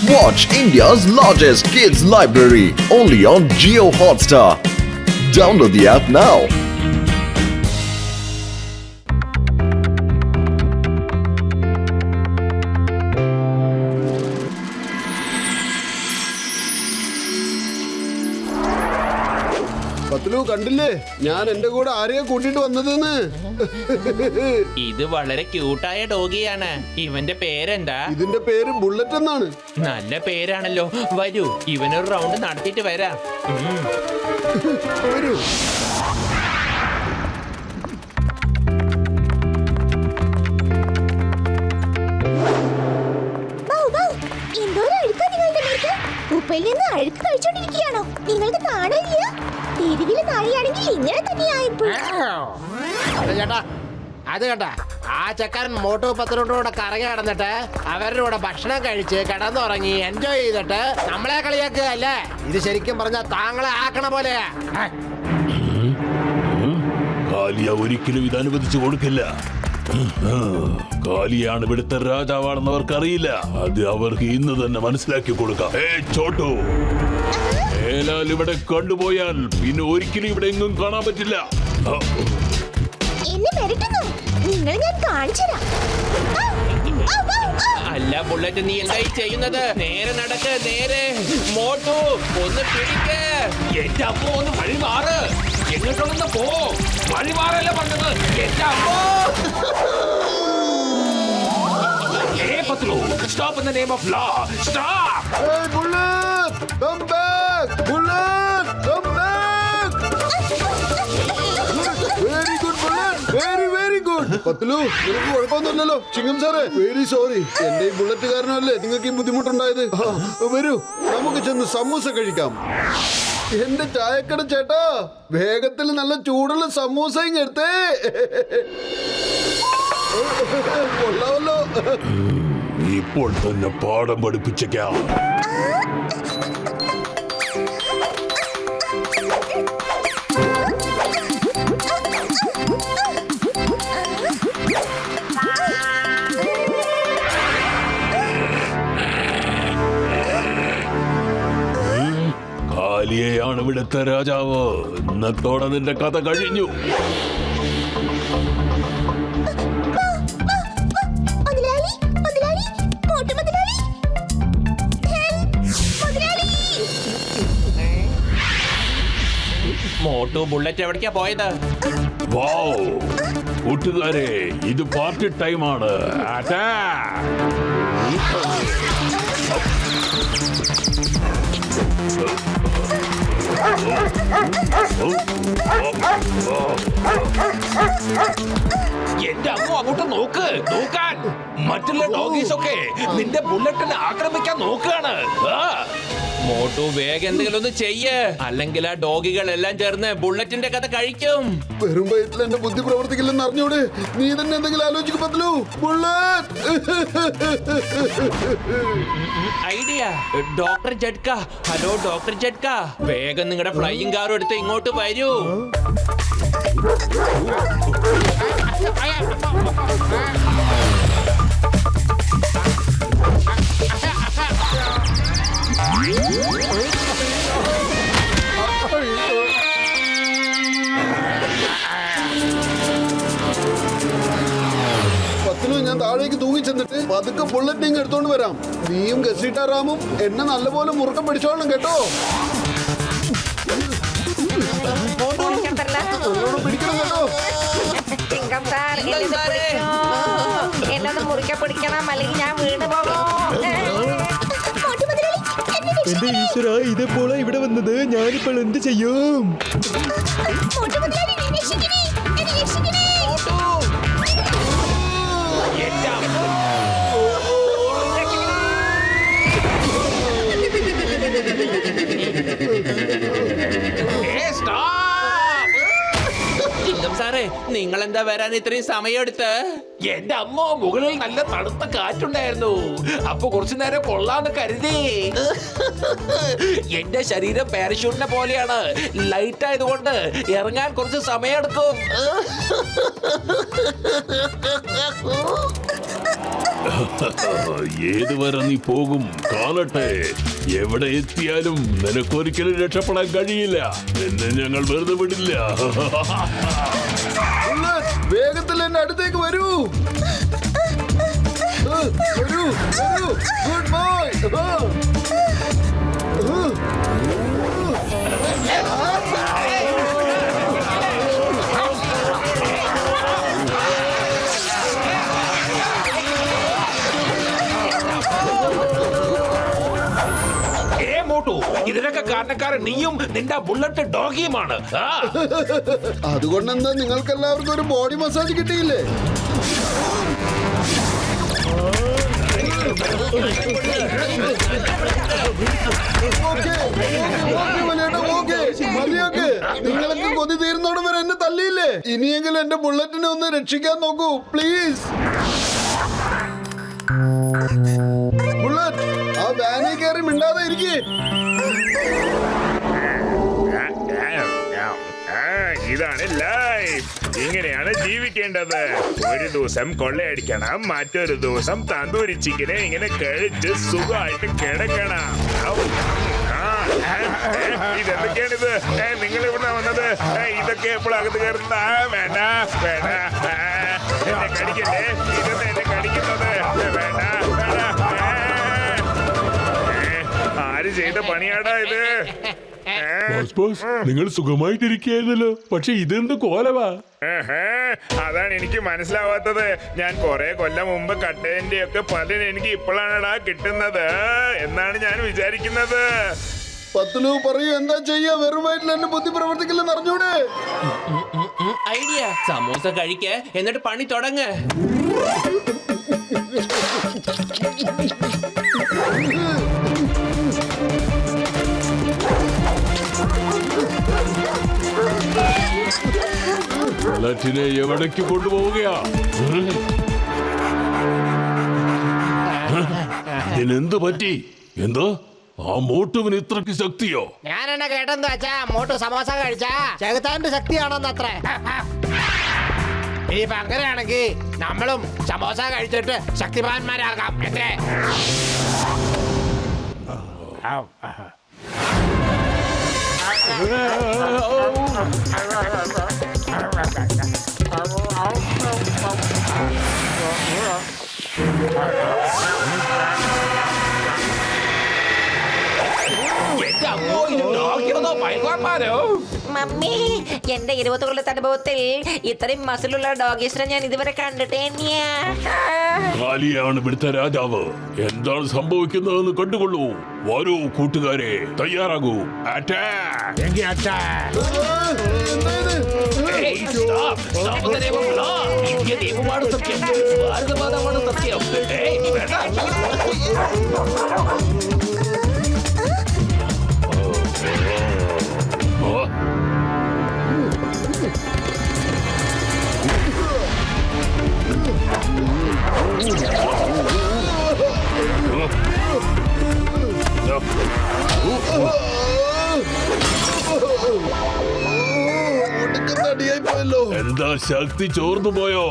Watch India's largest kids library only on Jio Hotstar. Download the app now. Patlu കണ്ടില്ലേ ഞാൻ എന്റെ കൂടെ ആരെയാ കൂട്ടിട്ട് വന്നതെന്ന്. ഇത് വളരെ ക്യൂട്ടായ ഡോഗിയാണ്. ഇവന്റെ പേരെന്താ? ഇതിന്റെ പേര് ബുള്ളറ്റ് എന്നാണ്. നല്ല പേരാണല്ലോ. വരൂ, ഇവനൊരു റൗണ്ട് നടത്തിയിട്ട് വരാം. വരൂ. ഉപ്പയിൽ നിന്ന് അഴുക്ക് കഴിച്ചോണ്ടിരിക്കുകയാണോ? നിങ്ങൾക്ക് കാണാനില്ല? തെരുവിലെ നായയാണെങ്കിൽ ഇങ്ങനെ തന്നെയായിപ്പോ. അത് കേട്ടാ, ആ ചക്കരൻ മോട്ടു പത്തിനോടുകൂടെ കറങ്ങി കിടന്നിട്ട് അവരുടെ കൂടെ ഭക്ഷണം കഴിച്ച് കിടന്നുറങ്ങി എൻജോയ് ചെയ്തിട്ട് നമ്മളെ കളിയാക്കുക അല്ലേ? ഇത് ശരിക്കും പറഞ്ഞാൽ താങ്കളെ ആക്കണ പോലെയാ. കാലിയ ഒരിക്കലും ഇത് അനുവദിച്ചു കൊടുക്കില്ല. കാലിയാണ് ഇവിടുത്തെ രാജാവാണെന്ന് അവർക്കറിയില്ല. അത് അവർക്ക് ഇന്ന് തന്നെ മനസ്സിലാക്കി കൊടുക്കാം. ചോട്ടു, ഏലാൽ ഇവിടെ കണ്ടുപോയാൽ പിന്നെ ഒരിക്കലും ഇവിടെ എങ്ങും കാണാൻ പറ്റില്ല. എന്നെ മിരട്ടുന്നു. നിങ്ങൾ ഞാൻ കാണിച്ചുതരാം. അല്ല ബുള്ളറ്റ്, നീ എന്തായി ചെയ്യുന്നത്? നേരെ നടക്ക്, നേരെ. മോട്ടു ഒന്ന് പിടിക്ക്. എന്റെ അമ്മ ഒന്ന് വഴി മാറ്. എങ്ങോട്ടൊന്ന് പോ. വഴി മാറല്ല പറഞ്ഞത്. എന്റെ അമ്മ. Stop in the name of law. Stop. Hey Bullet, come back. Bullet, come back. Very good Bullet. Very good. Patlu, നിനക്ക് കുഴപ്പമൊന്നുമില്ലല്ലോ? ചിങ്ങം സാറേ, വെരി സോറി. എന്റെ ഈ ബുള്ളറ്റ് കാരണമല്ലേ നിങ്ങൾക്ക് ഈ ബുദ്ധിമുട്ടുണ്ടായത്. വരൂ, നമുക്ക് ചെന്ന് സമൂസ കഴിക്കാം. എന്റെ ചായക്കട ചേട്ടാ, വേഗത്തിൽ നല്ല ചൂടുള്ള സമൂസയും എടുത്തേ. കൊള്ളാമല്ലോ. ഇപ്പോൾ തന്നെ പാഠം പഠിപ്പിച്ചേക്കാം. കാലിയയാണ് ഇവിടുത്തെ രാജാവ്. ഇന്നത്തോടെ നിന്റെ കഥ കഴിഞ്ഞു. മോട്ടു, ബുള്ളറ്റ് എവിടേക്കാ പോയത്? വൗ, കൂട്ടുകാരെ, ഇത് പാർട്ടി ടൈമാണ്. എന്റെ അമ്മ അങ്ങോട്ട് നോക്കാൻ. മറ്റുള്ള ഡോഗീസ് ഒക്കെ നിന്റെ ബുള്ളറ്റിനെ ആക്രമിക്കാൻ നോക്കുകയാണ്. മോട്ടു, വേഗം എന്തെങ്കിലും ഒന്ന് ചെയ്യ്, അല്ലെങ്കിൽ ആ ഡോഗികളെല്ലാം ചേർന്ന് ബുള്ളറ്റിന്റെ കഥ കഴിക്കും. വെറും വയറ്റിൽ എന്റെ ബുദ്ധി പ്രവർത്തിക്കില്ലെന്ന് അറിഞ്ഞൂടെ? നീ തന്നെ എന്തെങ്കിലും ആലോചിക്കും Patlu. Bullet. Idea. Doctor Jhatka. Hello doctor Jhatka, വേഗം നിങ്ങളുടെ ഫ്ലൈയിങ് കാർ എടുത്ത് ഇങ്ങോട്ട് വരൂ. പത്ലു, ഞാൻ താഴേക്ക് തൂങ്ങി ചെന്നിട്ട് പതുക്കെ ബുള്ളറ്റിങ് എടുത്തോണ്ട് വരാം. നീയും ഗസീട്ടാറാമും എന്നെ നല്ലപോലെ മുറുക്കം പിടിച്ചോളണം കേട്ടോ. പിടിക്കണം കേട്ടോ. എന്നൊന്ന് മുറിക്കാൻ പിടിക്കണം, അല്ലെങ്കിൽ ഞാൻ വീണ് പോകും. എന്റെ ഈശ്വര, ഇതെപ്പോഴാ ഇവിടെ വന്നത്? ഞാനിപ്പോൾ എന്ത് ചെയ്യും? സാറേ, നിങ്ങൾ എന്താ വരാൻ ഇത്രയും സമയം എടുത്ത്? എന്റെ അമ്മ, മുകളിൽ നല്ല തണുത്ത കാറ്റുണ്ടായിരുന്നു. അപ്പൊ കുറച്ചു നേരം കൊള്ളാന്ന് കരുതി. എന്റെ ശരീരം പാരഷൂട്ടിനെ പോലെയാണ്. ലൈറ്റ് ആയതുകൊണ്ട് ഇറങ്ങാൻ കുറച്ച് സമയം എടുക്കും. ഏതുവരെ നീ പോകും കാണട്ടെ. എവിടെ എത്തിയാലും നിനക്കൊരിക്കലും രക്ഷപ്പെടാൻ കഴിയില്ല. എന്നെ ഞങ്ങൾ വെറുതെ വിടില്ല. ബുള്ളറ്റ്, വേഗത്തിൽ എന്റെ അടുത്തേക്ക് വരൂ. വരൂ വരൂ. Good boy. ഇതിനൊക്കെ കാരണക്കാരൻ നീയും നിന്റെ ബുള്ളറ്റ് ഡോഗിയുമാണ്. അതുകൊണ്ടെന്താ നിങ്ങൾക്ക് എല്ലാവർക്കും ഒരു ബോഡി മസാജ് കിട്ടിയില്ലേ? മതിയൊക്കെ, നിങ്ങളൊക്കെ കൊതി തീരുന്നോട് വരെ എന്നെ തല്ലിയില്ലേ? ഇനിയെങ്കിലും എന്റെ ബുള്ളറ്റിനെ ഒന്ന് രക്ഷിക്കാൻ നോക്കൂ പ്ലീസ്. ബുള്ളറ്റ്, ആ വാനിൽ കയറി മിണ്ടാതെ ഇരിക്കേ. ഇതാണ് ലൈഫ്. ഇങ്ങനെയാണ് ജീവിക്കേണ്ടത്. ഒരു ദിവസം കൊള്ളയടിക്കണം, മറ്റൊരു ദിവസം തന്തൂരി ചിക്കനെ ഇങ്ങനെ കഴിച്ച് സുഖമായിട്ട് കിടക്കണം. ഇതെന്തൊക്കെയാണിത്? നിങ്ങൾ ഇവിടെ വന്നത്? ഇതൊക്കെ എപ്പോഴും അകത്ത് കയറുന്ന? വേണ്ട വേണ്ട, എന്നെ കടിക്കല്ലേ, ഇതൊന്നും എന്നെ കടിക്കുന്നത് വേണ്ട വേണ്ട. ആര് ചെയ്ത പണിയാടാ ഇത്? നിങ്ങൾ സുഖമായിട്ടിരിക്കുകയായിരുന്നല്ലോ, പക്ഷെ ഇതെന്ത് കോലവാ? അതാണ് എനിക്ക് മനസ്സിലാവാത്തത്. ഞാൻ കുറെ കൊല്ലം മുമ്പ് കട്ടേന്റെ ഒക്കെ പതിന് എനിക്ക് ഇപ്പോഴാണടാ കിട്ടുന്നത് എന്നാണ് ഞാൻ വിചാരിക്കുന്നത്. പത്തുലു പറയൂ, എന്താ ചെയ്യാ? വെറുമായിട്ടില്ല എന്നെ ബുദ്ധി പ്രവർത്തിക്കില്ലെന്ന് അറിഞ്ഞൂടെ? ഐഡിയ, സമൂസ കഴിക്ക, എന്നിട്ട് പണി തുടങ്ങ്. ബുള്ളറ്റിനെ എവിടേക്ക് കൊണ്ടുപോവുകയാ? ഇതിനെന്ത് പറ്റി? എന്തോ ആ മോട്ടുവിന് ഇത്രക്ക് ശക്തിയോ? ഞാൻ എന്നെ കേട്ടെന്ന് വെച്ചാ മോട്ടു സമോസ കഴിച്ചാ ചെകുത്താന്റെ ശക്തിയാണെന്നത്രേ. ഇനിയിപ്പൊ അങ്ങനെയാണെങ്കിൽ നമ്മളും സമോസ കഴിച്ചിട്ട് ശക്തിമാന്മാരാകാം. എന്തേ? എന്റെ അമ്മോ, ഇത് ഡോഗിയാണോ പൈൽവാന്മാരോ? മമ്മി, എന്റെ 20 കൊല്ലത്തെ അനുഭവത്തിൽ ഇത്രയും മസിലുള്ള ഡോഗീസിനെ ഞാൻ ഇതുവരെ കണ്ടിട്ടേ തന്നെയാ. കാലിയാണ് ഇവിടുത്തെ രാജാവ്. എന്താണ് സംഭവിക്കുന്നതെന്ന് കണ്ടുകൊള്ളൂ. വരൂ കൂട്ടുകാരെ, തയ്യാറാകൂ. Hey, stop! Stop the name of law! India നിയമമാണ് സത്യം, ഭാരതമാതാവാണ് സത്യം. Hey, വേണ്ട. എന്താ ശക്തി ചോർന്നു പോയോ?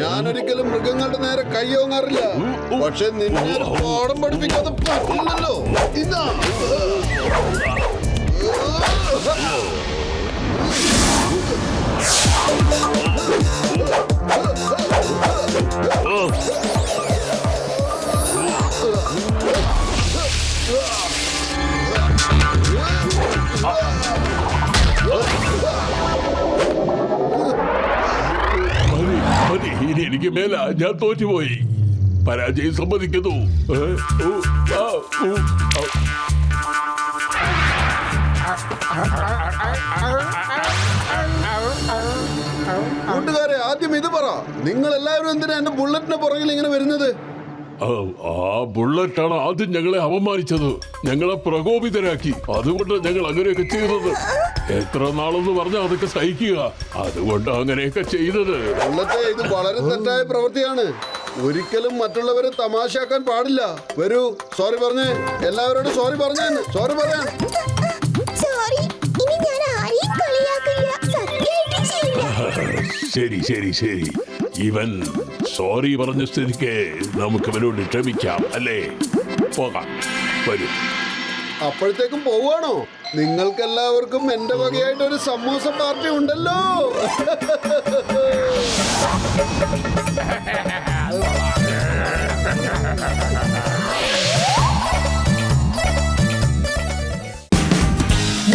ഞാനൊരിക്കലും മൃഗങ്ങളുടെ നേരെ കയ്യോങ്ങാറില്ല, പക്ഷെ നിന്നെ പാഠം പഠിപ്പിക്കാതെ പറ്റില്ലല്ലോ. ഇതാ ഇനി എനിക്ക് എനിക്ക് മേല, ഞാൻ തോറ്റുപോയി. പരാജയം സമ്മതിക്കുന്നു. കൂട്ടുകാരെ, ആദ്യം ഇത് പറ, നിങ്ങൾ എല്ലാവരും എന്തിനാ എന്റെ ബുള്ളറ്റിന്റെ പുറകിൽ ഇങ്ങനെ വരുന്നത്? ആ ബുള്ളറ്റാണ് ആദ്യം ഞങ്ങളെ അപമാനിച്ചത്, ഞങ്ങളെ പ്രകോപിതരാക്കി. അതുകൊണ്ട് ഞങ്ങൾ അങ്ങനെയൊക്കെ ചെയ്തത്. എത്ര നാളെന്ന് പറഞ്ഞാൽ അതൊക്കെ സഹിക്കുക. അതുകൊണ്ട് അങ്ങനെയൊക്കെ ചെയ്തത്. ബുള്ളറ്റ്, ഇത് വളരെ തെറ്റായ പ്രവൃത്തിയാണ്. ഒരിക്കലും മറ്റുള്ളവരെ തമാശാക്കാൻ പാടില്ല. വരൂ, സോറി പറഞ്ഞേ. എല്ലാവരോടും സോറി പറഞ്ഞേ. സോറി പറയാൻ. സോറി, ഇനി ഞാൻ ആരെയും കളിയാക്കില്ല. സത്യമായിട്ട് ചെയ്യില്ല. ശരി ശരി ശരി, ഇവൻ സോറി പറഞ്ഞ സ്ഥിതിക്ക് നമുക്ക് ഇവനോട് ക്ഷമിക്കാം, അല്ലേ? പോകാം, വരൂ. അപ്പോഴത്തേക്കും പോവാണോ? നിങ്ങൾക്കെല്ലാവർക്കും എന്റെ വകയായിട്ട് ഒരു സമൂസ പാർട്ടി ഉണ്ടല്ലോ.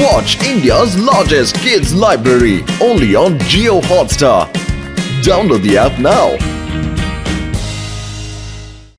Watch India's largest kids library only on Geo Hotstar. Download the app now.